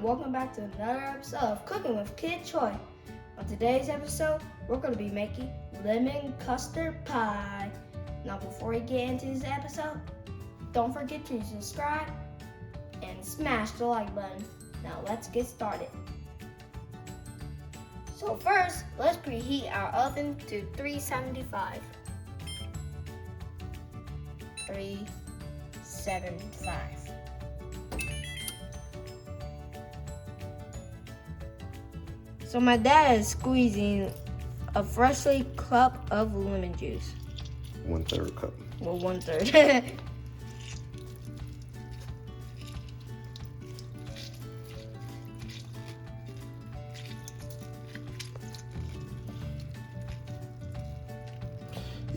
and welcome back to another episode of Cooking with Kid Choi. On today's episode, we're going to be making lemon custard pie. Now before we get into this episode, don't forget to subscribe and smash the like button. Now let's get started. So first, let's preheat our oven to 375. 375. So my dad is squeezing a freshly cup of lemon juice. 1/3 cup. Well, 1/3.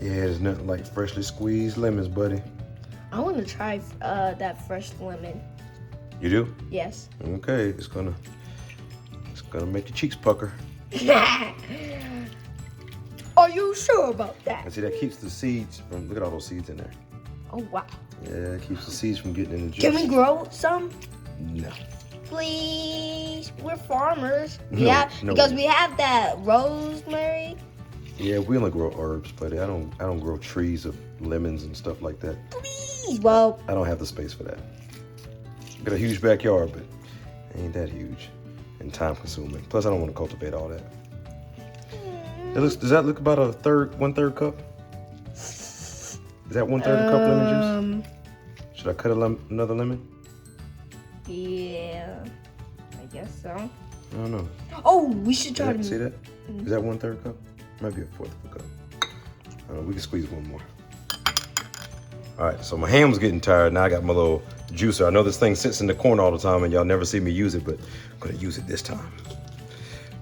Yeah, there's nothing like freshly squeezed lemons, buddy. I want to try that fresh lemon. You do? Yes. Okay, it's gonna make your cheeks pucker. Are you sure about that? And see, that keeps the seeds from. Look at all those seeds in there. Oh wow. Yeah, it keeps the seeds from getting in the juice. Can we grow some? No. Please, we're farmers. No, Yeah, no. because we have that rosemary. Yeah, we only grow herbs, buddy. I don't grow trees of lemons and stuff like that. Please, well. I don't have the space for that. Got a huge backyard, but it ain't that huge and time consuming. Plus, I don't want to cultivate all that. Does that look about 1/3 cup? Is that 1/3 cup lemon juice? Should I cut another lemon? Yeah, I guess so. I don't know. Oh, we should try to See that? Is that 1/3 cup? Might be a 1/4 cup. I don't know, we can squeeze one more. All right, so my hand was getting tired. Now I got my little juicer. I know this thing sits in the corner all the time and y'all never see me use it, but I'm gonna use it this time.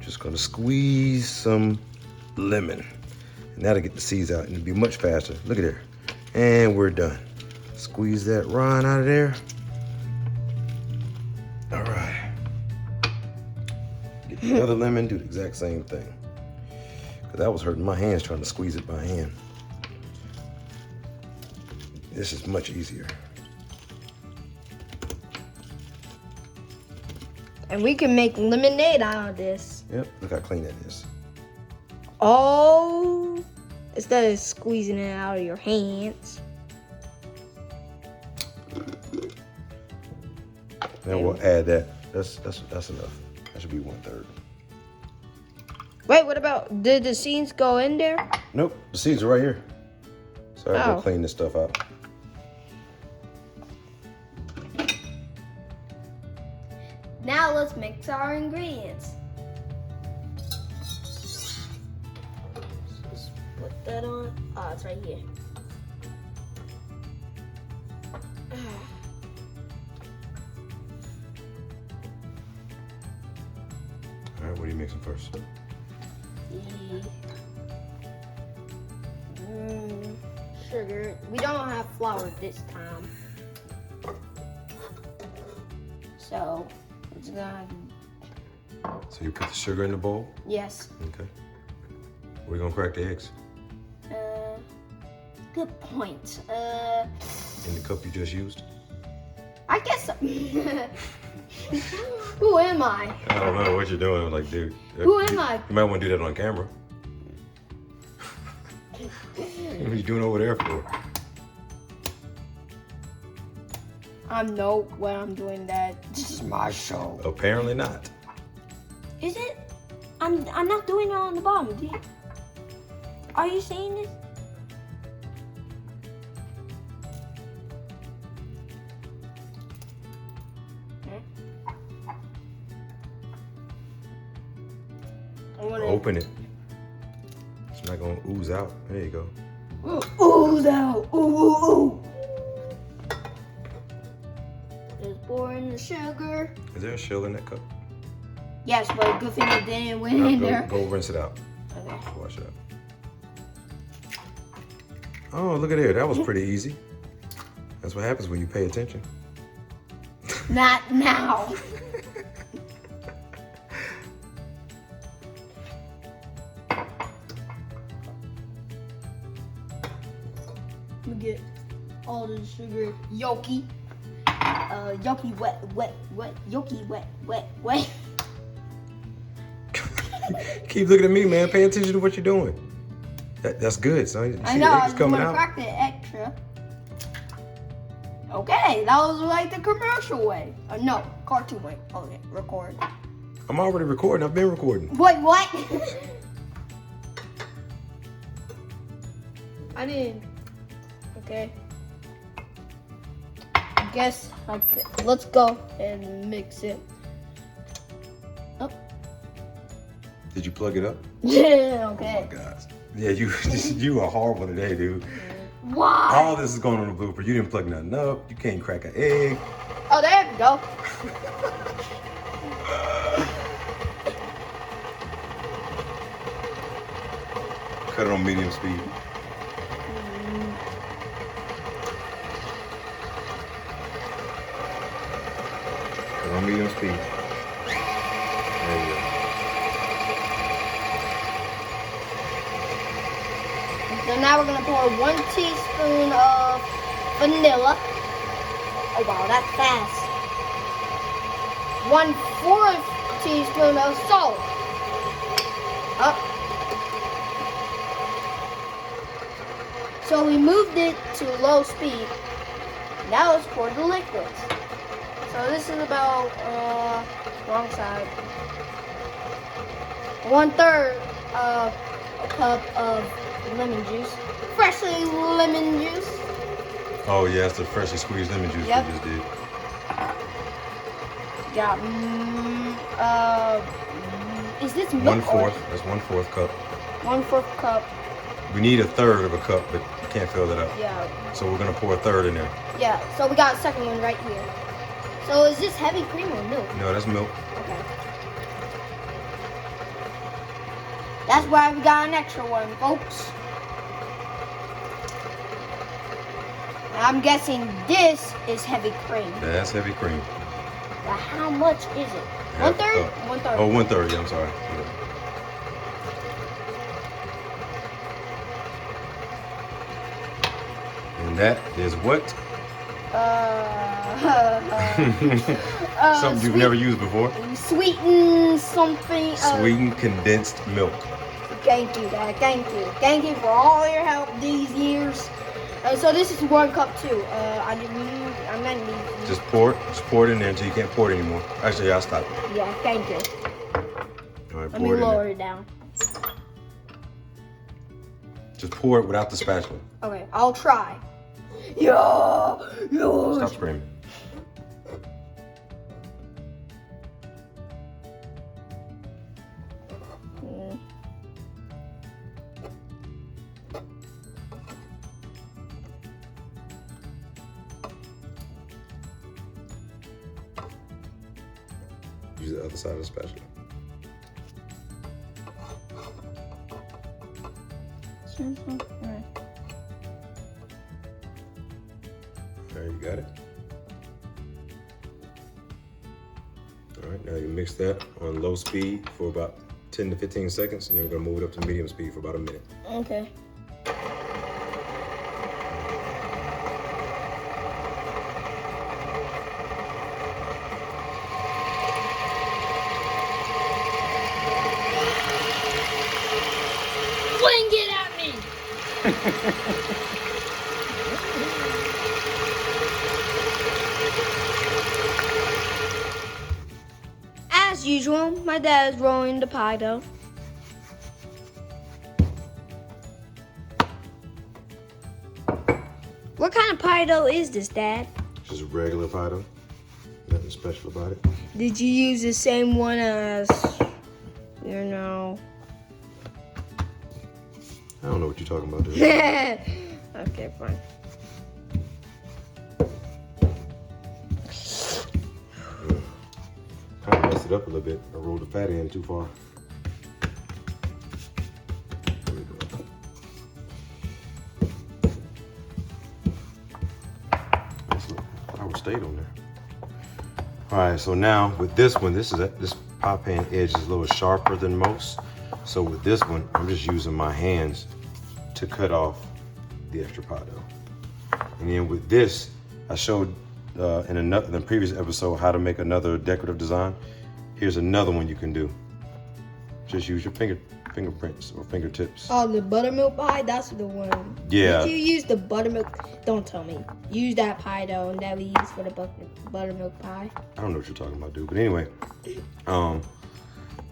Just gonna squeeze some lemon. And that'll get the seeds out and it'll be much faster. Look at there. And we're done. Squeeze that rind out of there. All right. Get another lemon, do the exact same thing. Because that was hurting my hands trying to squeeze it by hand. This is much easier. And we can make lemonade out of this. Yep, look how clean that is. Oh, instead of squeezing it out of your hands. Then we'll add that. That's enough. That should be 1/3. Wait, what about, did the seeds go in there? Nope, the seeds are right here. So I have Oh. to clean this stuff out. Now let's mix our ingredients. Just put that on. Oh, it's right here. All right, what are you mixing first? Sugar. We don't have flour this time. So, it's gonna be, So you put the sugar in the bowl? yes. Okay. We're gonna crack the eggs. Good point. In the cup you just used? I guess so. Who am I? I don't know what you're doing. Like, dude. Who am I? You might want to do that on camera. What are you doing over there for? I know when I'm doing that. This is my show. Apparently not. Is it? I'm not doing it on the bottom. Are you seeing this? Open it. It's not gonna ooze out. There you go. Ooze out. Ooh. Just pour in the sugar. Is there a shell in that cup? Yes, but good thing it didn't went in there. Go rinse it out. Okay. Wash it out. Oh, look at there. That was pretty easy. That's what happens when you pay attention. Not now. Let me get all the sugar yolky. yolky wet, yolky wet. Keep looking at me, man. Pay attention to what you're doing. That's good, son. I know, I just want to crack it extra. Okay, that was like the commercial way. No, cartoon way. Okay, record. I'm already recording. I've been recording. Wait, what? I didn't. Okay. I guess let's go and mix it. Oh. Did you plug it up? Yeah, okay. Oh my gosh. Yeah, you are horrible today, dude. Why? All this is going on the blooper. You didn't plug nothing up. You can't crack an egg. Oh, there we go. Cut it on medium speed. Cut it on medium speed. There you go. So now we're gonna pour 1 teaspoon of vanilla. Oh wow, that's fast. 1/4 teaspoon of salt. Up. So we moved it to low speed. Now let's pour the liquids. So this is about wrong side. 1/3 of a cup of lemon juice. Freshly lemon juice. Oh yeah, it's the freshly squeezed lemon juice Yep. we just did. Yeah. Is this milk? 1/4. That's 1/4 cup. 1/4 cup. We need 1/3 of a cup, but you can't fill that up. Yeah. So we're gonna pour 1/3 in there. Yeah. So we got a second one right here. So is this heavy cream or milk? No, that's milk. Okay. That's why we got an extra one, folks. I'm guessing this is heavy cream. That's heavy cream. But how much is it? Half 1/3? cup. 1/3. Oh, 1/3. Yeah, I'm sorry. Yeah. And that is what? Something you've never used before. Sweetened something. Sweetened condensed milk. Thank you, Dad. Thank you. Thank you for all your help these years. So this is 1 cup too. I'm gonna need. Just pour it in there until you can't pour it anymore. Actually, I'll stop it. Yeah, thank you. All right, Let me pour it in lower there. it down. Just pour it without the spatula. Okay, I'll try. Yeah. Stop screaming. Use the other side of the spatula. Right. There, you got it. All right, now you mix that on low speed for about 10 to 15 seconds, and then we're gonna move it up to medium speed for about a minute. Okay. Fling it at me! As usual, my dad is rolling the pie dough. What kind of pie dough is this, Dad? Just regular pie dough. Nothing special about it. Did you use the same one as, you know? I don't know what you're talking about, dude. Okay, fine. Kind of messed it up a little bit. I rolled the fatty in too far. There we go. Power stayed on there. All right, so now with this one, this pie pan edge is a little sharper than most. So with this one, I'm just using my hands to cut off the extra pie dough. And then with this, I showed in the previous episode how to make another decorative design. Here's another one you can do. Just use your fingerprints or fingertips. Oh, the buttermilk pie? That's the one. Yeah. Did you use the buttermilk? Don't tell me. Use that pie dough that we used for the buttermilk pie. I don't know what you're talking about, dude. But anyway,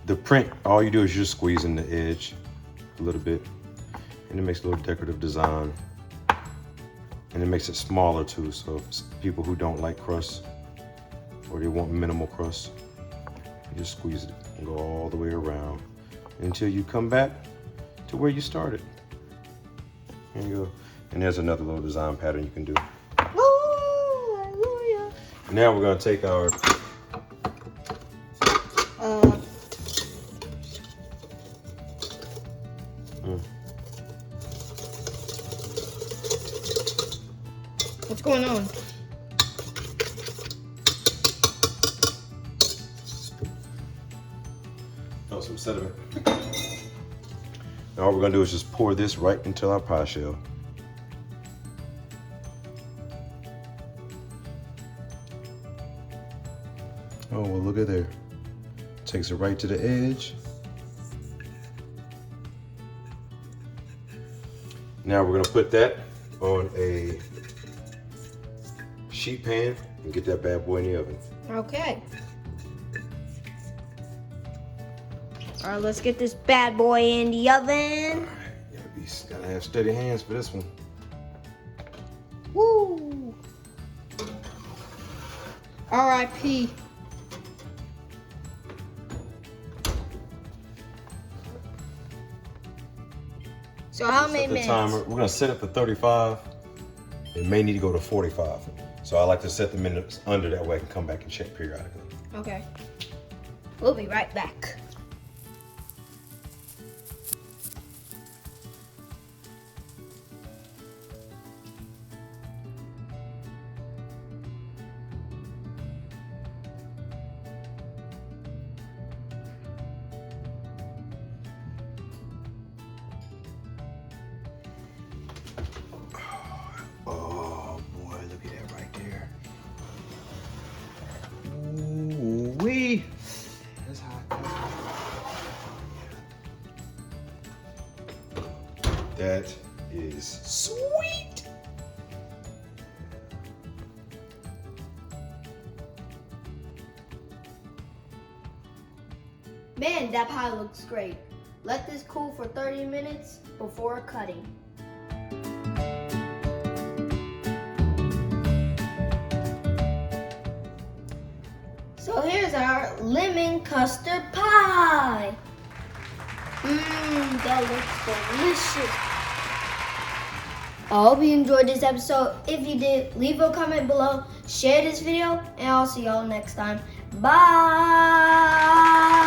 the print, all you do is you just squeeze in the edge a little bit, and it makes a little decorative design. And it makes it smaller too, so people who don't like crust or they want minimal crust, you just squeeze it and go all the way around until you come back to where you started. There you go. And there's another little design pattern you can do. Oh, hallelujah. Now we're gonna take our What's going on? oh, some sediment. Now all we're gonna do is just pour this right into our pie shell. Oh, well, look at there. Takes it right to the edge. Now we're gonna put that on a sheet pan and get that bad boy in the oven. Okay. All right, let's get this bad boy in the oven. Gotta have steady hands for this one. Woo! R.I.P. So how many minutes? Timer. We're gonna set it for 35. It may need to go to 45. So I like to set the minutes under, that way I can come back and check periodically. Okay. We'll be right back. Oh boy, look at that right there. Ooh-wee. That's hot. That is sweet. Man, that pie looks great. Let this cool for 30 minutes before cutting. So here's our lemon custard pie. That looks delicious. I hope you enjoyed this episode. If you did, leave a comment below, share this video, and I'll see y'all next time. Bye!